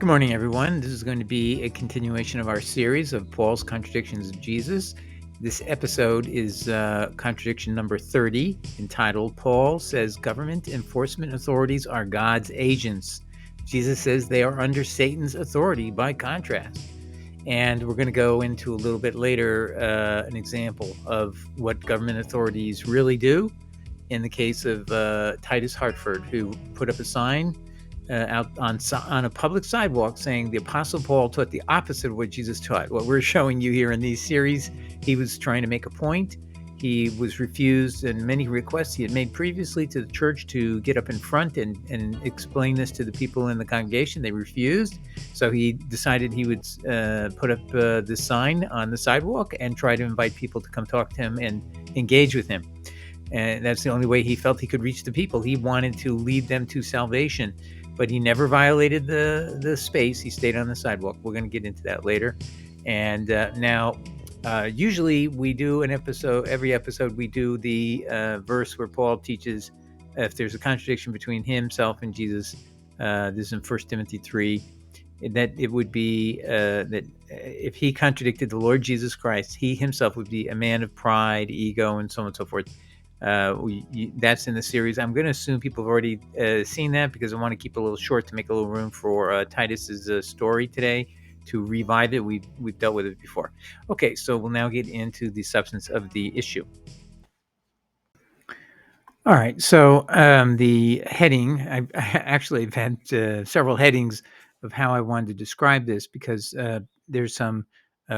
Good morning, everyone. This is going to be a continuation of our series of Paul's Contradictions of Jesus. This episode is contradiction number 30, entitled Paul Says Government Enforcement Authorities Are God's Agents. Jesus says they are under Satan's authority by contrast. And we're going to go into a little bit later an example of what government authorities really do in the case of Titus Hartford, who put up a sign out on a public sidewalk saying the Apostle Paul taught the opposite of what Jesus taught. What we're showing you here in these series, he was trying to make a point. He was refused in many requests he had made previously to the church to get up in front and explain this to the people in the congregation. They refused. So he decided he would put up this sign on the sidewalk and try to invite people to come talk to him and engage with him. And that's the only way he felt he could reach the people. He wanted to lead them to salvation, but he never violated the space. He stayed on the sidewalk. We're going to get into that later. And now, usually we do an episode, every episode we do the verse where Paul teaches if there's a contradiction between himself and Jesus. This is in 1 Timothy 3. That it would be that if he contradicted the Lord Jesus Christ, he himself would be a man of pride, ego, and so on and so forth. That's in the series. I'm going to assume people have already seen that because I want to keep it a little short to make a little room for Titus's story today to revive it. We've dealt with it before. Okay, so we'll now get into the substance of the issue. All right, so the heading, I actually have had several headings of how I wanted to describe this because there's some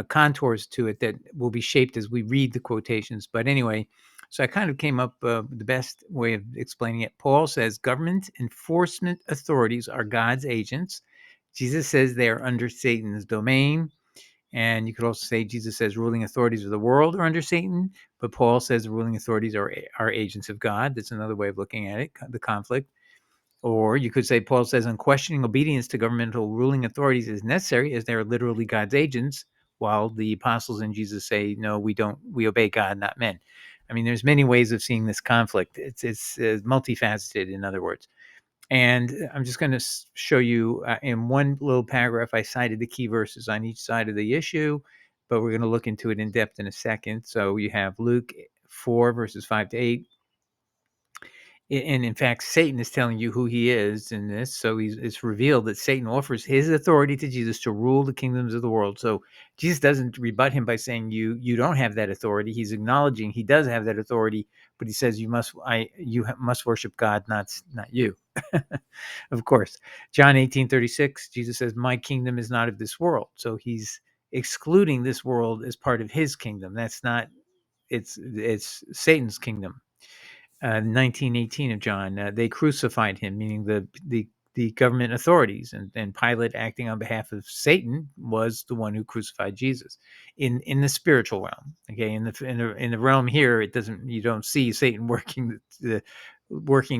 contours to it that will be shaped as we read the quotations. But anyway, so I kind of came up with the best way of explaining it. Paul says government enforcement authorities are God's agents. Jesus says they are under Satan's domain. And you could also say Jesus says ruling authorities of the world are under Satan, but Paul says the ruling authorities are agents of God. That's another way of looking at it, the conflict. Or you could say Paul says unquestioning obedience to governmental ruling authorities is necessary as they are literally God's agents, while the apostles and Jesus say, no, we don't, we obey God, not men. I mean, there's many ways of seeing this conflict. It's multifaceted, in other words. And I'm just going to show you in one little paragraph, I cited the key verses on each side of the issue, but we're going to look into it in depth in a second. So you have Luke 4, verses 5 to 8. And in fact, Satan is telling you who he is in this. So it's revealed that Satan offers his authority to Jesus to rule the kingdoms of the world. So Jesus doesn't rebut him by saying you don't have that authority. He's acknowledging he does have that authority, but he says you must worship God, not you. Of course. John 18:36, Jesus says, "My kingdom is not of this world." So he's excluding this world as part of his kingdom. That's not it's Satan's kingdom. 19:18 of John, they crucified him, meaning the government authorities, and Pilate, acting on behalf of Satan, was the one who crucified Jesus in the spiritual realm. Okay, in the realm here, you don't see Satan working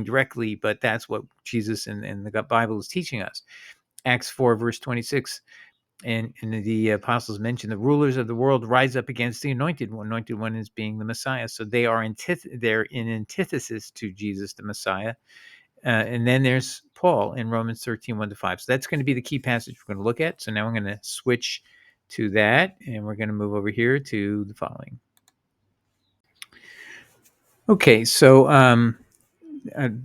directly, but that's what Jesus and the Bible is teaching us. Acts 4, verse 26. And the apostles mention the rulers of the world rise up against the anointed one. Anointed one is being the Messiah. So they're in antithesis to Jesus, the Messiah. And then there's Paul in Romans 13, 1 to 5. So that's going to be the key passage we're going to look at. So now I'm going to switch to that, and we're going to move over here to the following. Okay, so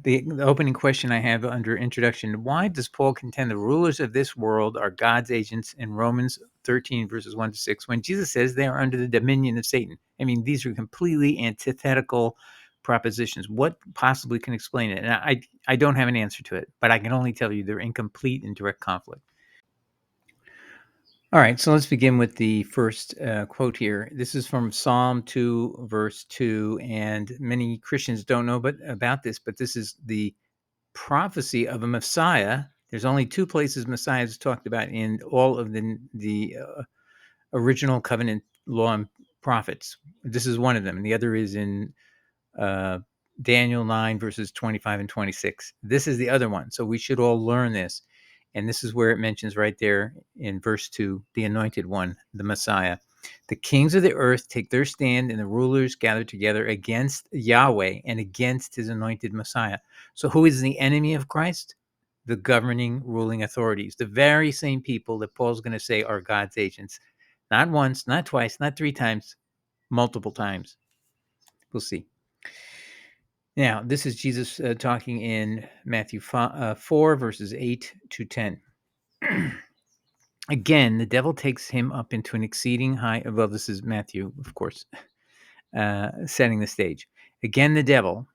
the opening question I have under introduction: why does Paul contend the rulers of this world are God's agents in Romans 13, verses 1 to 6, when Jesus says they are under the dominion of Satan? I mean, these are completely antithetical propositions. What possibly can explain it? And I don't have an answer to it, but I can only tell you they're in complete and direct conflict. All right, so let's begin with the first quote here. This is from Psalm 2, verse 2, and many Christians don't know about this, but this is the prophecy of a Messiah. There's only two places Messiah is talked about in all of the original covenant law and prophets. This is one of them, and the other is in Daniel 9, verses 25 and 26. This is the other one, so we should all learn this. And this is where it mentions right there in verse 2, the anointed one, the Messiah. The kings of the earth take their stand, and the rulers gather together against Yahweh and against his anointed Messiah. So who is the enemy of Christ? the governing, ruling authorities, the very same people that Paul's going to say are God's agents. Not once, not twice, not three times, multiple times. We'll see. Now, this is Jesus talking in Matthew 4, verses 8 to 10. Again, the devil takes him up into an exceeding high. Well, this is Matthew, of course, setting the stage. Again, the devil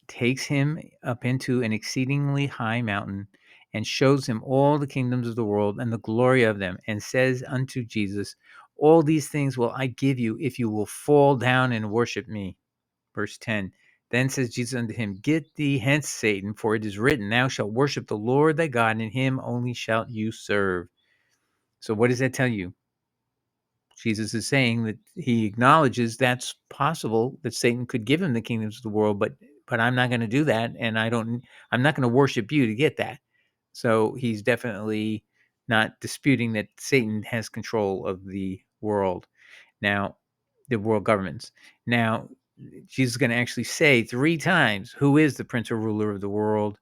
takes him up into an exceedingly high mountain and shows him all the kingdoms of the world and the glory of them, and says unto Jesus, all these things will I give you if you will fall down and worship me. Verse 10. Then says Jesus unto him, get thee hence, Satan, for it is written, thou shalt worship the Lord thy God, and him only shalt you serve. So what does that tell you? Jesus is saying that he acknowledges that's possible, that Satan could give him the kingdoms of the world, but I'm not going to do that, and I'm not going to worship you to get that. So he's definitely not disputing that Satan has control of the world. Now, the world governments. Now, Jesus is going to actually say 3 times who is the prince or ruler of the world,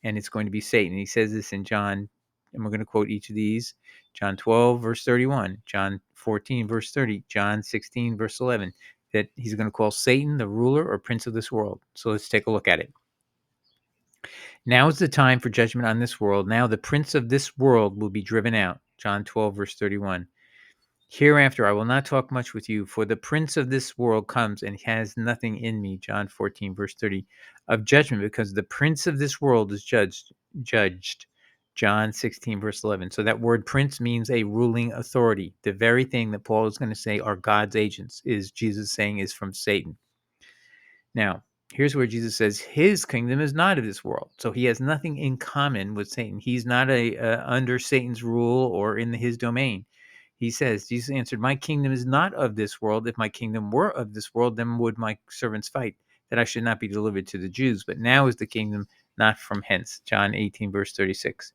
and it's going to be Satan. He says this in John, and we're going to quote each of these. John 12, verse 31, John 14, verse 30, John 16, verse 11, that he's going to call Satan the ruler or prince of this world. So let's take a look at it. Now is the time for judgment on this world. Now the prince of this world will be driven out. John 12, verse 31. Hereafter I will not talk much with you, for the prince of this world comes and has nothing in me. John 14, verse 30. Of judgment, because the prince of this world is judged. John 16, verse 11. So that word prince means a ruling authority. The very thing that Paul is going to say are God's agents, is Jesus saying is from Satan. Now, here's where Jesus says his kingdom is not of this world. So he has nothing in common with Satan. He's not under Satan's rule or in his domain. He says, Jesus answered, my kingdom is not of this world. If my kingdom were of this world, then would my servants fight, that I should not be delivered to the Jews. But now is the kingdom not from hence. John 18, verse 36.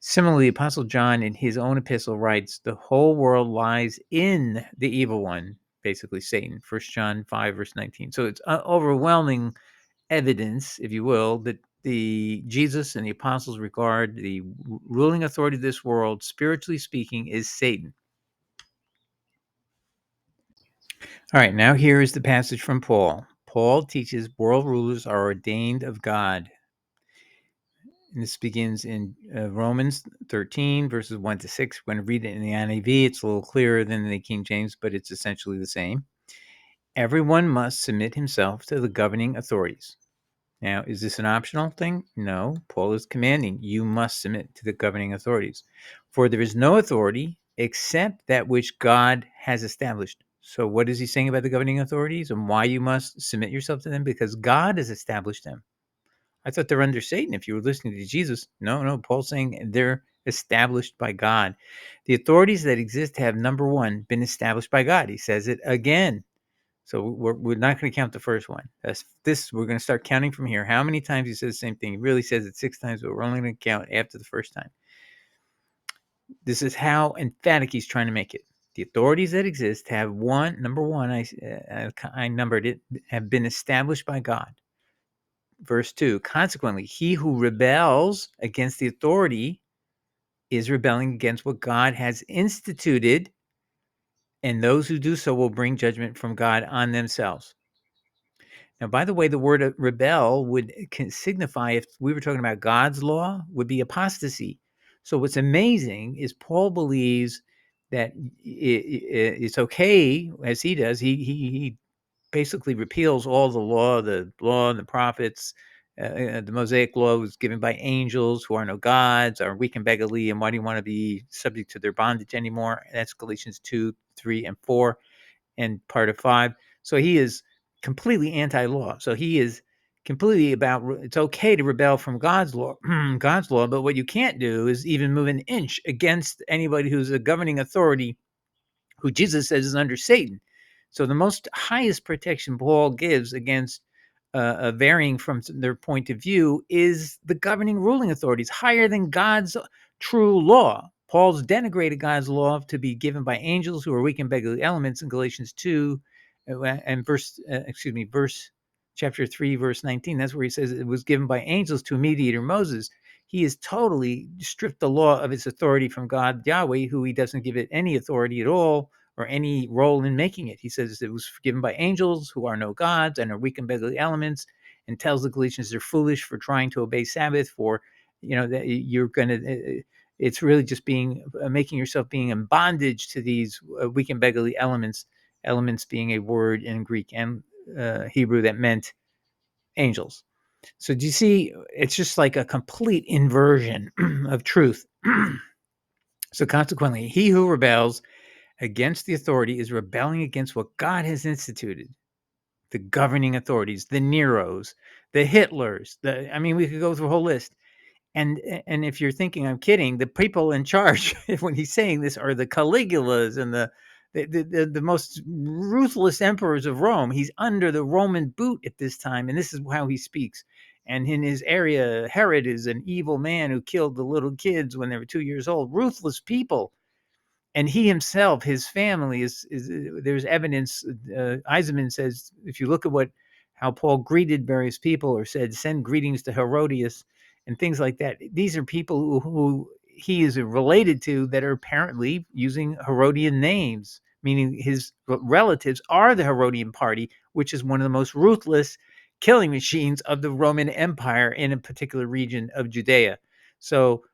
Similarly, Apostle John in his own epistle writes, the whole world lies in the evil one, basically Satan. 1 John 5, verse 19. So it's overwhelming evidence, if you will, that the Jesus and the apostles regard the ruling authority of this world, spiritually speaking, is Satan. All right, now here is the passage from Paul. Paul teaches world rulers are ordained of God. And this begins in Romans 13, verses 1 to 6. We're going to read it in the NIV. It's a little clearer than the King James, but it's essentially the same. Everyone must submit himself to the governing authorities. Now, is this an optional thing? No. Paul is commanding you must submit to the governing authorities. For there is no authority except that which God has established. So what is he saying about the governing authorities and why you must submit yourself to them? Because God has established them. I thought they're under Satan if you were listening to Jesus. No. Paul's saying they're established by God. The authorities that exist have, number one, been established by God. He says it again. So we're not going to count the first one. We're going to start counting from here. How many times he says the same thing? He really says it 6 times, but we're only going to count after the first time. This is how emphatic he's trying to make it. The authorities that exist have number one, I numbered it, have been established by God. Verse 2, consequently, he who rebels against the authority is rebelling against what God has instituted, and those who do so will bring judgment from God on themselves. Now, by the way, the word rebel can signify, if we were talking about God's law, would be apostasy. So what's amazing is Paul believes that it's okay, as he does. He basically repeals all the law and the prophets. The Mosaic law was given by angels who are no gods, are weak and beggarly, and why do you want to be subject to their bondage anymore? That's Galatians 2, 3, and 4, and part of 5. So he is completely anti-law. So he is completely about it's okay to rebel from God's law, but what you can't do is even move an inch against anybody who's a governing authority who Jesus says is under Satan. So the most highest protection Paul gives against varying from their point of view is the governing ruling authorities, higher than God's true law. Paul's denigrated God's law to be given by angels who are weak and beggarly elements in Galatians 2 and verse chapter 3, verse 19. That's where he says it was given by angels to a mediator, Moses. he has totally stripped the law of its authority from God Yahweh, who he doesn't give it any authority at all or any role in making it. He says it was given by angels who are no gods and are weak and beggarly elements, and tells the Galatians they're foolish for trying to obey Sabbath, for that you're going to it's really just being making yourself being in bondage to these weak and beggarly elements being a word in Greek and Hebrew that meant angels. So do you see, it's just like a complete inversion of truth. So consequently, he who rebels against the authority is rebelling against what God has instituted. The governing authorities, the Neros, the Hitlers, we could go through a whole list. And if you're thinking I'm kidding, the people in charge when he's saying this are the Caligulas and the most ruthless emperors of Rome. He's under the Roman boot at this time, and this is how he speaks. And in his area, Herod is an evil man who killed the little kids when they were 2 years old. Ruthless people. And he himself, his family is there's evidence. Eisenman says, if you look at how Paul greeted various people or said, send greetings to Herodias and things like that. These are people who he is related to that are apparently using Herodian names, meaning his relatives are the Herodian party, which is one of the most ruthless killing machines of the Roman Empire in a particular region of Judea. So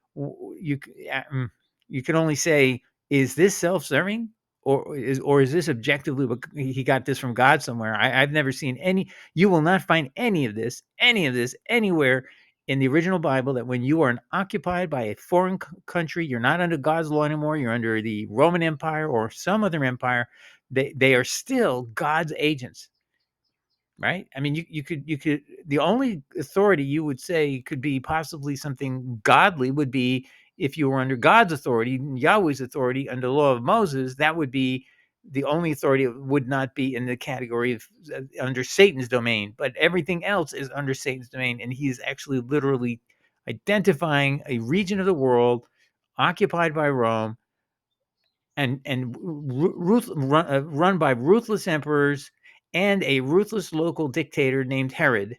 you can only say, is this self-serving, or is this objectively what he got this from God somewhere? I've never seen any. You will not find any of this anywhere in the original Bible, that when you are occupied by a foreign country, you're not under God's law anymore. You're under the Roman Empire or some other empire. They are still God's agents, right? I mean, you could the only authority you would say could be possibly something godly would be if you were under God's authority, Yahweh's authority, under the law of Moses. That would be the only authority. That would not be in the category of under Satan's domain, but everything else is under Satan's domain, and he is actually literally identifying a region of the world occupied by Rome and run by ruthless emperors and a ruthless local dictator named Herod.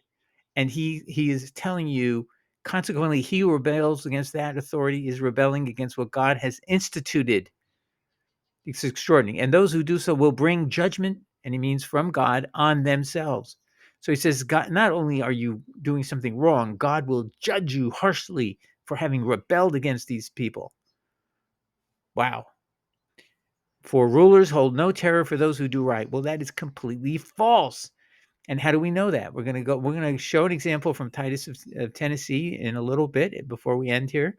And he is telling you, consequently, he who rebels against that authority is rebelling against what God has instituted. It's extraordinary. And those who do so will bring judgment, and he means from God, on themselves. So he says, God, not only are you doing something wrong, God will judge you harshly for having rebelled against these people. Wow. For rulers hold no terror for those who do right. Well, that is completely false. And how do we know that? We're going to show an example from Titus of Tennessee in a little bit before we end here.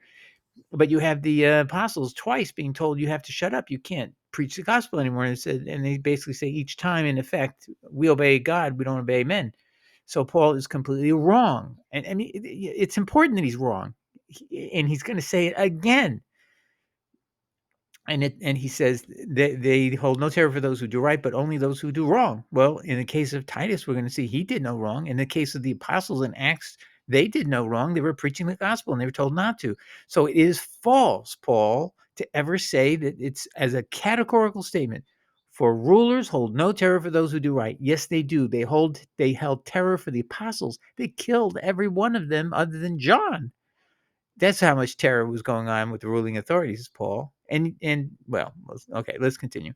But you have the apostles twice being told you have to shut up. You can't preach the gospel anymore. And they basically say each time, in effect, we obey God, we don't obey men. So Paul is completely wrong. And I mean, it's important that he's wrong. And he's going to say it again. And he says they hold no terror for those who do right, but only those who do wrong. Well, in the case of Titus, we're going to see he did no wrong. In the case of the apostles in Acts, they did no wrong. They were preaching the gospel and they were told not to. So it is false, Paul, to ever say that it's as a categorical statement. For rulers hold no terror for those who do right. Yes, they do. They held terror for the apostles. They killed every one of them other than John. That's how much terror was going on with the ruling authorities, Paul. And well, okay, let's continue.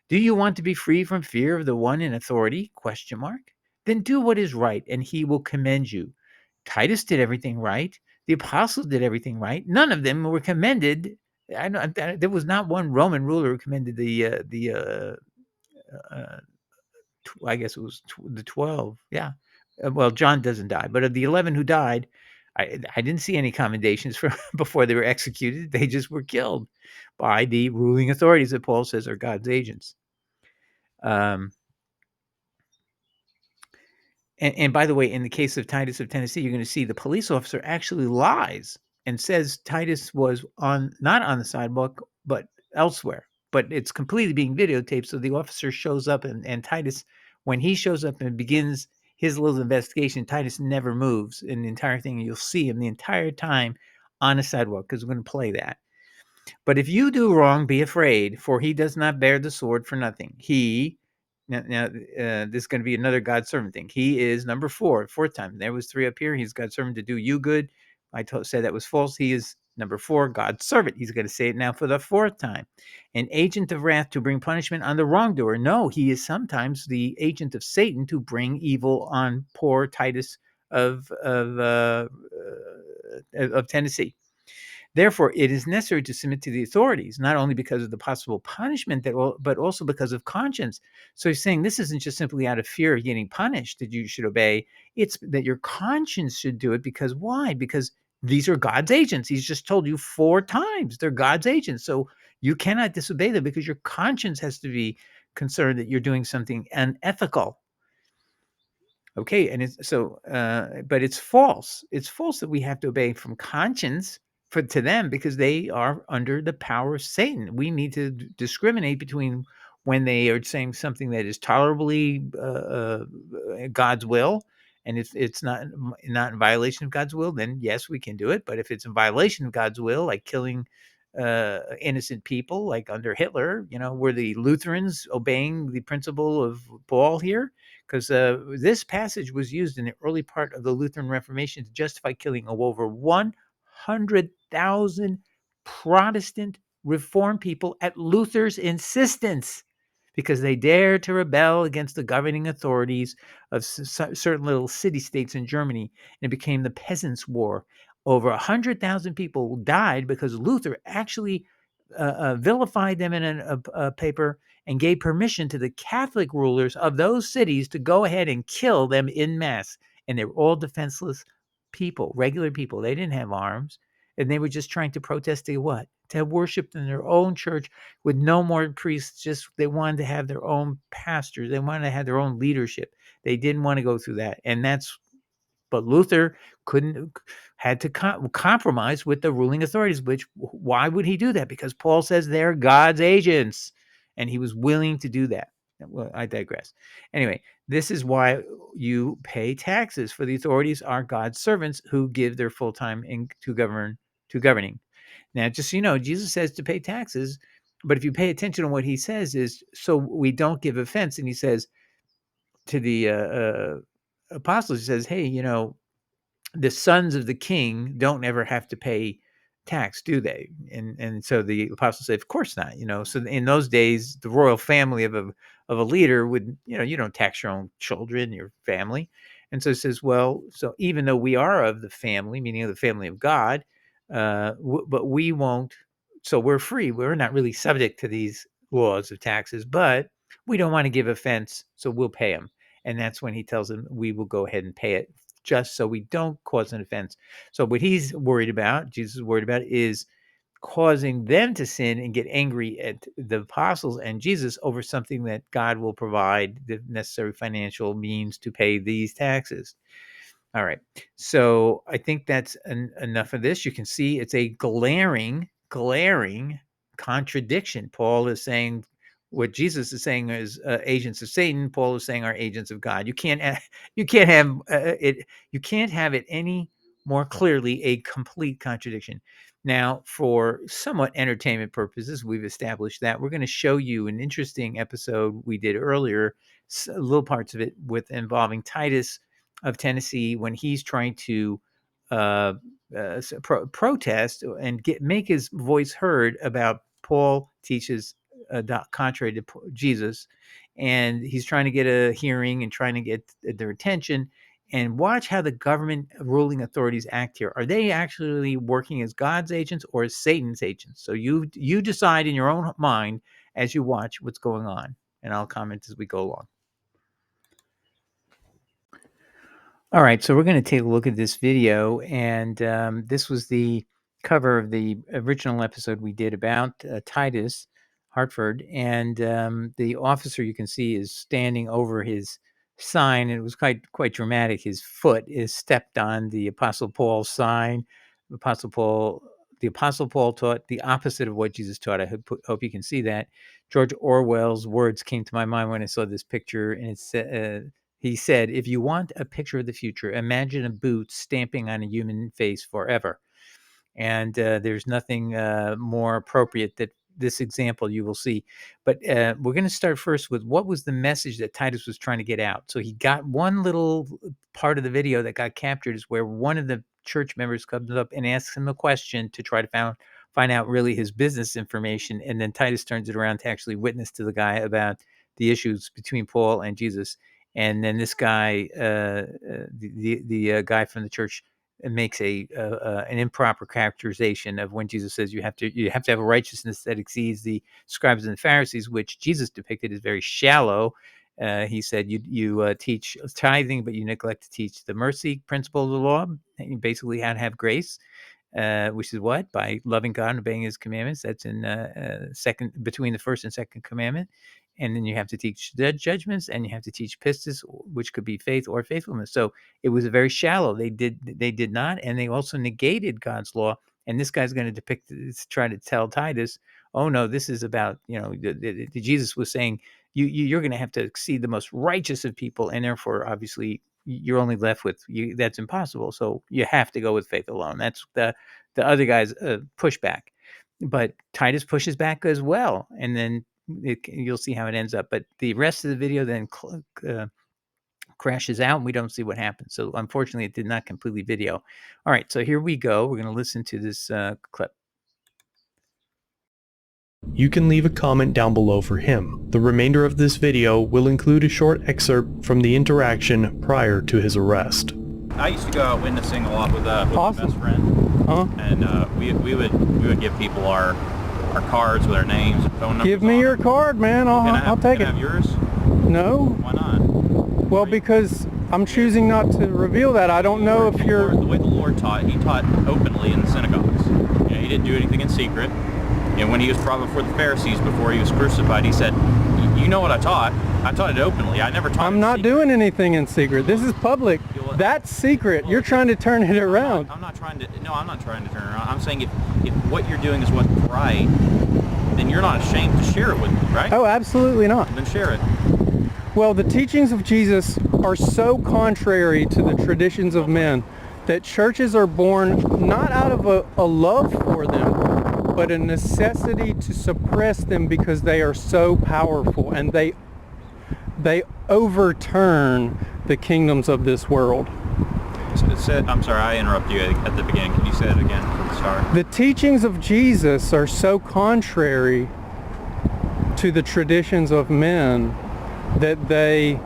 Do you want to be free from fear of the one in authority? Question mark. Then do what is right, and he will commend you. Titus did everything right. The apostles did everything right. None of them were commended. I know there was not one Roman ruler who commended uh, I guess it was the 12. Yeah. Well, John doesn't die, but of the 11 who died, I didn't see any commendations for before they were executed. They just were killed by the ruling authorities that Paul says are God's agents. And by the way, in the case of Titus of Tennessee, you're going to see the police officer actually lies and says Titus was not on the sidewalk, but elsewhere. But it's completely being videotaped. So the officer shows up, and Titus, when he shows up and begins his little investigation, Titus never moves in the entire thing. You'll see him the entire time on the sidewalk, because we're going to play that. But if you do wrong, be afraid, for he does not bear the sword for nothing. This is going to be another God's servant thing. He is number fourth time. There was 3 up here. He's God's servant to do you good. said that was false. He is, number 4, God's servant. He's going to say it now for the 4th time. An agent of wrath to bring punishment on the wrongdoer. No, he is sometimes the agent of Satan to bring evil on poor Titus of Tennessee. Therefore, it is necessary to submit to the authorities, not only because of the possible punishment, but also because of conscience. So he's saying this isn't just simply out of fear of getting punished that you should obey. It's that your conscience should do it. Because why? Because these are God's agents. He's just told you 4 times they're God's agents. So you cannot disobey them because your conscience has to be concerned that you're doing something unethical. Okay, and but it's false. It's false that we have to obey from conscience to them because they are under the power of Satan. We need to discriminate between when they are saying something that is tolerably God's will, and if it's not in violation of God's will, then yes, we can do it. But if it's in violation of God's will, like killing innocent people, like under Hitler, were the Lutherans obeying the principle of Paul here? Because this passage was used in the early part of the Lutheran Reformation to justify killing over 100,000 Protestant Reformed people at Luther's insistence because they dared to rebel against the governing authorities of certain little city-states in Germany, and it became the Peasants' War. Over 100,000 people died because Luther actually vilified them in a paper and gave permission to the Catholic rulers of those cities to go ahead and kill them en masse. And they were all defenseless people, regular people. They didn't have arms. And they were just trying to protest to what? To have worship in their own church with no more priests. Just they wanted to have their own pastors. They wanted to have their own leadership. They didn't want to go through that. But Luther had to compromise with the ruling authorities, which why would he do that? Because Paul says they're God's agents, and he was willing to do that. Well, I digress. Anyway, this is why you pay taxes, for the authorities are God's servants who give their full time to governing. Now, just so you know, Jesus says to pay taxes, but if you pay attention to what he says is so we don't give offense, and he says to the apostles, he says, hey, the sons of the king don't ever have to pay tax, do they? And so the apostles say, of course not. So in those days, the royal family of a leader would, you don't tax your own children, your family. And so it says, well, so even though we are of the family, meaning of the family of God, but we won't. So we're free. We're not really subject to these laws of taxes, but we don't want to give offense, so we'll pay them. And that's when he tells them we will go ahead and pay it, just so we don't cause an offense. So what he's worried about, Jesus is worried about, is causing them to sin and get angry at the apostles and Jesus over something that God will provide the necessary financial means to pay these taxes. All right. So I think that's enough of this. You can see it's a glaring contradiction. Paul is saying what Jesus is saying is agents of Satan. Paul is saying are agents of God. You can't have it. You can't have it any more clearly a complete contradiction. Now, for somewhat entertainment purposes, we've established that we're going to show you an interesting episode we did earlier, little parts of it with involving Titus of Tennessee when he's trying to protest and make his voice heard about Paul teaches contrary to Jesus, and he's trying to get a hearing and trying to get their attention. And watch how the government ruling authorities act here. Are they actually working as God's agents or as Satan's agents? So you decide in your own mind as you watch what's going on, and I'll comment as we go along. All right, so we're going to take a look at this video, and this was the cover of the original episode we did about Titus, Hartford, and the officer you can see is standing over his sign, and it was quite dramatic. His foot is stepped on the Apostle Paul's sign. The Apostle Paul taught the opposite of what Jesus taught. I hope you can see that. George Orwell's words came to my mind when I saw this picture, and it said. He said, if you want a picture of the future, imagine a boot stamping on a human face forever. And there's nothing more appropriate that this example you will see. But we're going to start first with what was the message that Titus was trying to get out. So he got one little part of the video that got captured is where one of the church members comes up and asks him a question to try to find out really his business information. And then Titus turns it around to actually witness to the guy about the issues between Paul and Jesus. And then this guy, the guy from the church, makes an improper characterization of when Jesus says you have to have a righteousness that exceeds the scribes and the Pharisees, which Jesus depicted as very shallow. He said you teach tithing, but you neglect to teach the mercy principle of the law, basically how to have grace. Which is what? By loving God and obeying his commandments. That's in between the first and second commandment. And then you have to teach judgments, and you have to teach pistis, which could be faith or faithfulness. So it was very shallow. They did not, and they also negated God's law. And this guy's going to try to tell Titus, oh no, this is about, Jesus was saying you're going to have to exceed the most righteous of people, and therefore, obviously, you're only left with that's impossible. So you have to go with faith alone. That's the other guy's pushback. But Titus pushes back as well, and then you'll see how it ends up. But the rest of the video then crashes out, and we don't see what happens. So unfortunately, it did not completely video. All right, so here we go. We're going to listen to this clip. You can leave a comment down below for him. The remainder of this video will include a short excerpt from the interaction prior to his arrest. I used to go out witnessing a lot with my best friend, and we would give people our cards with our names and phone numbers. Give me your card, man. I'll take it. Can I have yours? No. Why not? Well, because I'm choosing not to reveal that. I don't know if you're... The way the Lord taught, he taught openly in the synagogues. He didn't do anything in secret. And when he was brought before the Pharisees, before he was crucified, he said, you know what I taught? I taught it openly. I never taught it in secret. I'm not doing anything in secret. This is public. That's secret. You're trying to turn it around. I'm not trying to turn it around. I'm saying if what you're doing is what's right, then you're not ashamed to share it with me, right? Oh, absolutely not. Then share it. Well, the teachings of Jesus are so contrary to the traditions of men that churches are born not out of a love for them, but a necessity to suppress them because they are so powerful, and they overturn the kingdoms of this world. I'm sorry, I interrupted you at the beginning. Can you say it again from the start? The teachings of Jesus are so contrary to the traditions of men that they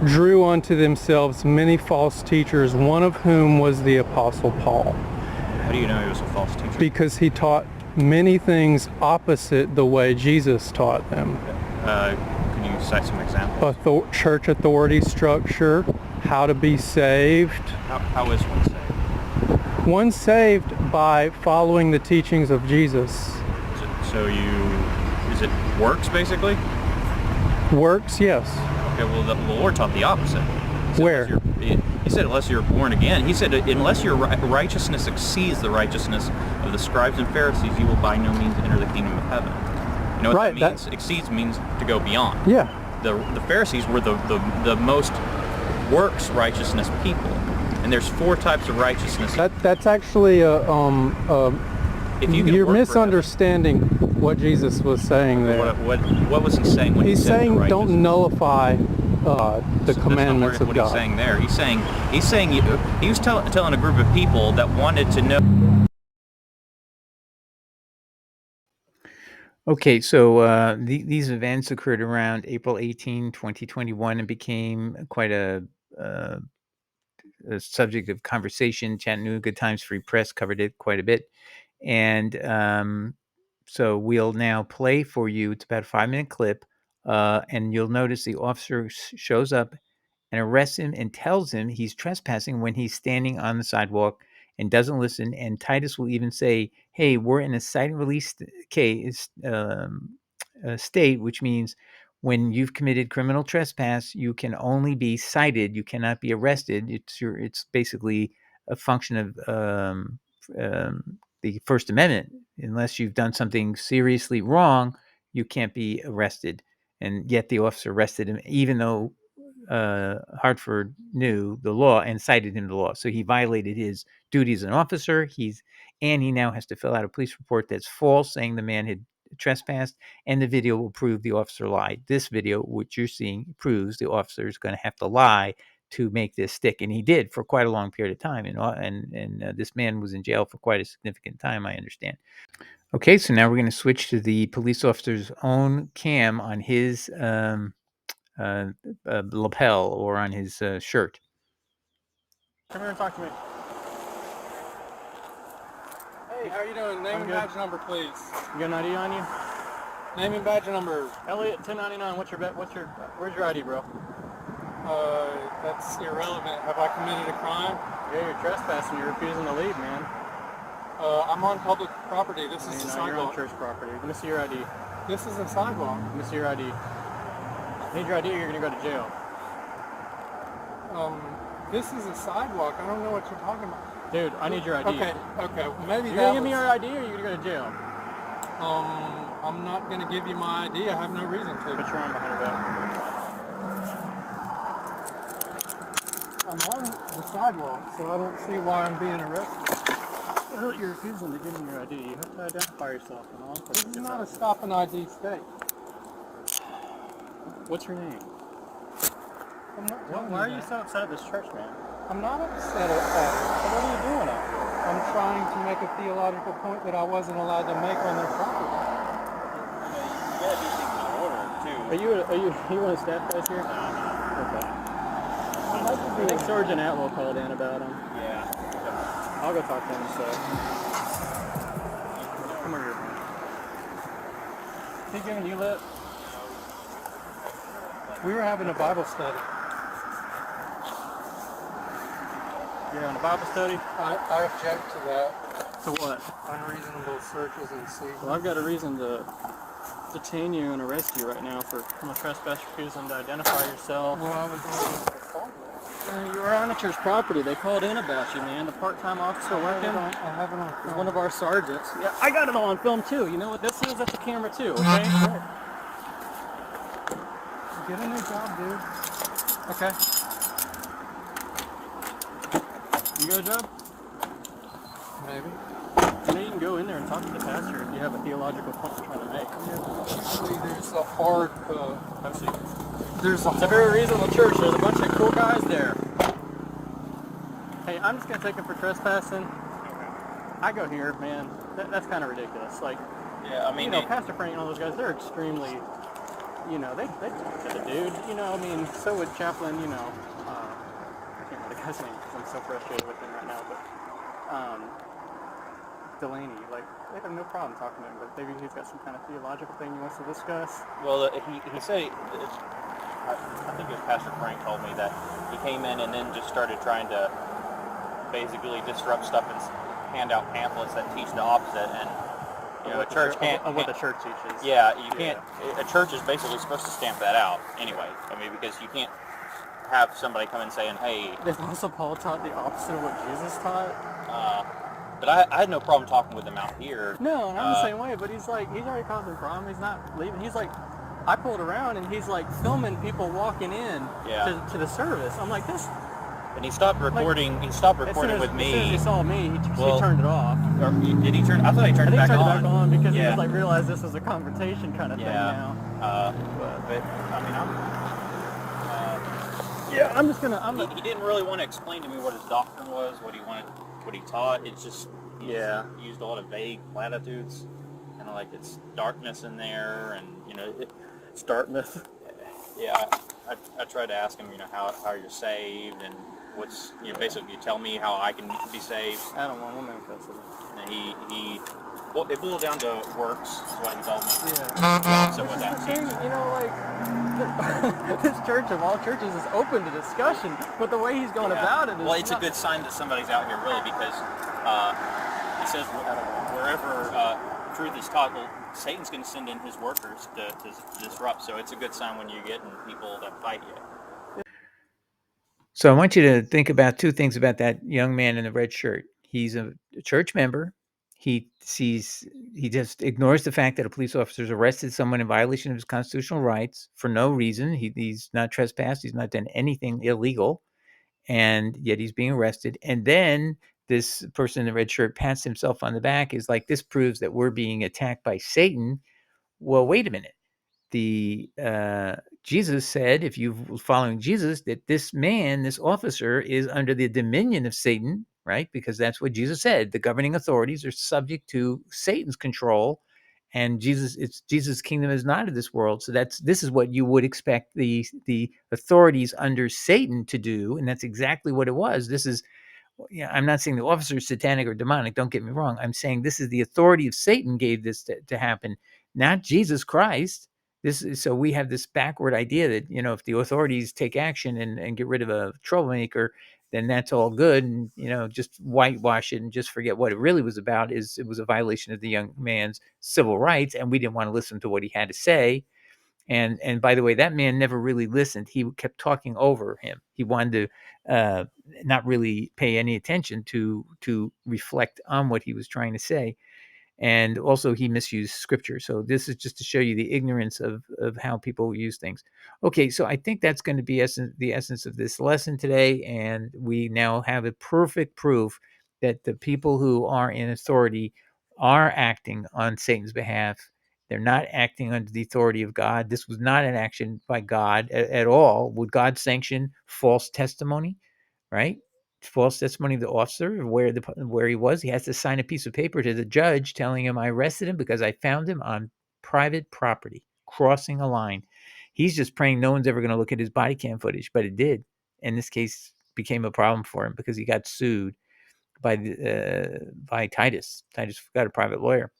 drew unto themselves many false teachers, one of whom was the Apostle Paul. How do you know he was a false teacher? Because he taught many things opposite the way Jesus taught them. Can you cite some examples? Church authority structure, how to be saved. How is one saved? One's saved by following the teachings of Jesus. Is it works basically? Works, yes. Okay, well the Lord taught the opposite. Where? He said unless you're born again. He said unless your righteousness exceeds the righteousness of the scribes and Pharisees, you will by no means enter the kingdom of heaven. You know what that means? Exceeds means to go beyond. Yeah. The Pharisees were the most works righteousness people. And there's 4 types of righteousness. That's actually you're misunderstanding what Jesus was saying there. What was he saying when he's he said saying don't nullify the commandments of God. He's saying there. He's saying he was telling a group of people that wanted to know. Okay, so these events occurred around April 18, 2021, and became quite a subject of conversation. Chattanooga Times Free Press covered it quite a bit. And so we'll now play for you. It's about a 5-minute clip. And you'll notice the officer shows up and arrests him and tells him he's trespassing when he's standing on the sidewalk and doesn't listen. And Titus will even say, hey, we're in a cite and release case, state, which means when you've committed criminal trespass, you can only be cited. You cannot be arrested. It's basically a function of the First Amendment. Unless you've done something seriously wrong, you can't be arrested. And yet the officer arrested him, even though Hartford knew the law and cited him the law. So he violated his duty as an officer. He now has to fill out a police report that's false, saying the man had trespassed, and the video will prove the officer lied. This video, which you're seeing, proves the officer is going to have to lie to make this stick, and he did for quite a long period of time. And this man was in jail for quite a significant time, I understand. Okay, so now we're going to switch to the police officer's own cam on his lapel or on his shirt. Come here and talk to me. Hey, how you doing? Name and badge number, please. You got an ID on you? Name and badge number. Elliot, 1099. Where's your ID, bro? That's irrelevant. Have I committed a crime? Yeah, you're trespassing. You're refusing to leave, man. I'm on public property. This is a You're on sidewalk. church property. Let me see your ID. This is a sidewalk. Let me see your ID. Need your ID or you're gonna go to jail. This is a sidewalk. I don't know what you're talking about. Dude, I need your ID. Okay. Maybe You're that gonna give me was- your ID or you're gonna go to jail? I'm not gonna give you my ID. I have no reason to. Put your arm behind your back. I'm on the sidewalk, so I don't see why I'm being arrested. Elliot, you're refusing to give me your ID. You have to identify yourself and all. This is not a stop and ID state. What's your name? I'm not telling Why are you that. so upset at this church, man? I'm not upset at it. So what are you doing out here? I'm trying to make a theological point that I wasn't allowed to make on their property. You gotta do things in order too. Are you one of the staff guys here? Okay. I think Sergeant Atwell called in about him. Yeah. I'll go talk to him. So come over here. He giving you lip? We were having a Bible study. You're on a Bible study? I object to that. To what? Unreasonable searches and seizures. Well, I've got a reason to detain you and arrest you right now for trespass, refusing to identify yourself. Well, I was on You were on a church property. They called in about you, man. The part-time officer working I have it on is film. one of our sergeants. Yeah, I got it all on film too. You know what this is? That's a camera too, okay? Get a new job, dude. Okay. You got a job? Maybe. You know, you can go in there and talk to the pastor if you have a theological point you're trying to make. Usually there's a hard, Let's see. there's a It's a very reasonable church. There's a bunch of cool guys there. Hey, I'm just gonna take him for trespassing. I go here, man. That's kind of ridiculous. Like, Yeah, I mean, you know, Pastor Frank and all those guys, they're extremely, you know, they talk to the dude. You know, I mean, so would Chaplain. You know, I can't remember the guy's name because I'm so frustrated with him right now. But Delaney, like, they have no problem talking to him, but maybe he's got some kind of theological thing he wants to discuss. well, he said, I think it was Pastor Frank told me that he came in and then just started trying to basically disrupt stuff and hand out pamphlets that teach the opposite. And you know, a church can't. Of what the church teaches. Yeah, you can't. A church is basically supposed to stamp that out anyway. I mean, because you can't have somebody come in saying, "Hey." The Apostle Paul taught the opposite of what Jesus taught. But I had no problem talking with him out here. No, and I'm the same way. But he's already causing a problem. He's not leaving. He's like, I pulled around and he's like filming people walking in to the service. I'm like, this. And he stopped recording. He stopped recording with As soon as me. he saw me, he turned it off. Or did he turn? I thought he turned it I think back he turned on. it back on because he Yeah. was like realized this was a confrontation kind of thing now. But I mean, I'm just gonna. he didn't really want to explain to me what his doctrine was, what he taught. It's just he just used a lot of vague platitudes, and like it's darkness in there, and you know It's Dartmouth. Yeah, I tried to ask him, you know, how you're saved, and what's, you know, basically you tell me how I can be saved. I don't want women custody. And well, it boiled down to works, is what he told me. Yeah. So what that Hey, means. you know, like, this church of all churches is open to discussion, but the way he's going about it is Well, it's not, a good sign that somebody's out here, really, because he says wherever truth is taught, well, Satan's going to send in his workers to disrupt. So it's a good sign when you're getting people that fight you. So I want you to think about two things about that young man in the red shirt. He's a church member. He just ignores the fact that a police officer's arrested someone in violation of his constitutional rights for no reason. He's not trespassed. He's not done anything illegal, and yet he's being arrested. And then this person in the red shirt pats himself on the back is like, this proves that we're being attacked by Satan. Well, wait a minute. The Jesus said, if you're following Jesus, that this man, this officer, is under the dominion of Satan, right? Because that's what Jesus said. The governing authorities are subject to Satan's control, and Jesus' kingdom is not of this world. So this is what you would expect the authorities under Satan to do, and that's exactly what it was. This is, yeah, I'm not saying the officer is satanic or demonic. Don't get me wrong. I'm saying this is the authority of Satan gave this to happen, not Jesus Christ. So we have this backward idea that, if the authorities take action and get rid of a troublemaker, then that's all good, and just whitewash it and just forget what it really was about. Is it was a violation of the young man's civil rights, and we didn't want to listen to what he had to say. And by the way, that man never really listened. He kept talking over him. He wanted to not really pay any attention to reflect on what he was trying to say. And also he misused scripture. So this is just to show you the ignorance of how people use things. Okay, so I think that's going to be the essence of this lesson today. And we now have a perfect proof that the people who are in authority are acting on Satan's behalf. They're not acting under the authority of God. This was not an action by God at all. Would God sanction false testimony? Right? False testimony of the officer where he was. He has to sign a piece of paper to the judge telling him, I arrested him because I found him on private property, crossing a line. He's just praying no one's ever going to look at his body cam footage, but it did. And this case became a problem for him because he got sued by Titus. Titus got a private lawyer.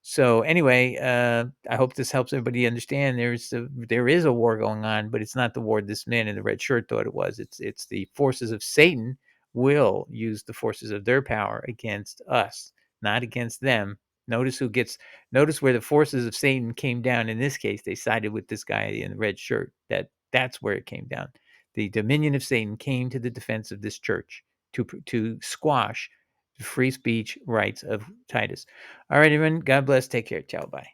So anyway, I hope this helps everybody understand there is a war going on, but it's not the war this man in the red shirt thought it was. It's the forces of Satan will use the forces of their power against us, not against them. Notice where the forces of Satan came down. In this case, they sided with this guy in the red shirt. That's where it came down. The dominion of Satan came to the defense of this church to squash the free speech rights of Titus. All right, everyone. God bless. Take care. Ciao. Bye.